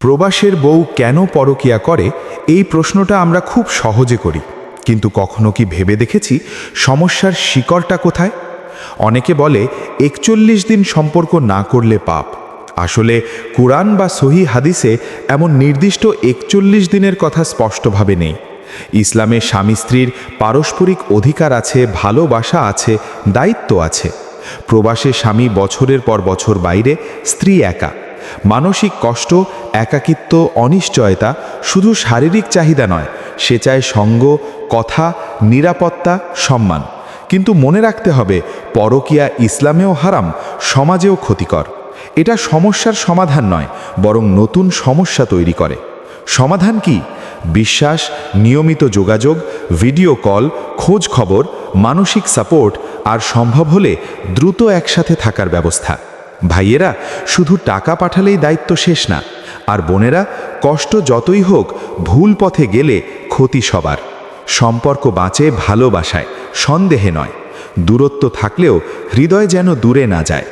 প্রবাসের বউ কেন পরকীয়া করে এই প্রশ্নটা আমরা খুব সহজে করি, কিন্তু কখনো কি ভেবে দেখেছি সমস্যার শিকড়টা কোথায়? অনেকে বলে ৪১ দিন সম্পর্ক না করলে পাপ। আসলে কুরআন বা সহি হাদিসে এমন নির্দিষ্ট ৪১ দিনের কথা স্পষ্টভাবে নেই। ইসলামে স্বামী স্ত্রীর পারস্পরিক অধিকার আছে, ভালোবাসা আছে, দায়িত্ব আছে। প্রবাসে স্বামী বছরের পর বছর বাইরে, স্ত্রী একা। মানসিক কষ্ট, একাকিত্ব, অনিশ্চয়তা শুধু শারীরিক চাহিদা নয়, সে চায় সঙ্গ, কথা, নিরাপত্তা, সম্মান। কিন্তু মনে রাখতে হবে, পরকীয়া ইসলামেও হারাম, সমাজেও ক্ষতিকর। এটা সমস্যার সমাধান নয়, বরং নতুন সমস্যা তৈরি করে। সমাধান কি? বিশ্বাস, নিয়মিত যোগাযোগ, ভিডিও কল, খোঁজ খবর, মানসিক সাপোর্ট আর সম্ভব হলে দ্রুত একসাথে থাকার ব্যবস্থা। ভাইয়েরা, শুধু টাকা পাঠালেই দায়িত্ব শেষ না। আর বোনেরা, কষ্ট যতই হোক, ভুল পথে গেলে ক্ষতি সবার। সম্পর্ক বাঁচে ভালোবাসায়, সন্দেহে নয়। দূরত্ব থাকলেও হৃদয় যেন দূরে না যায়।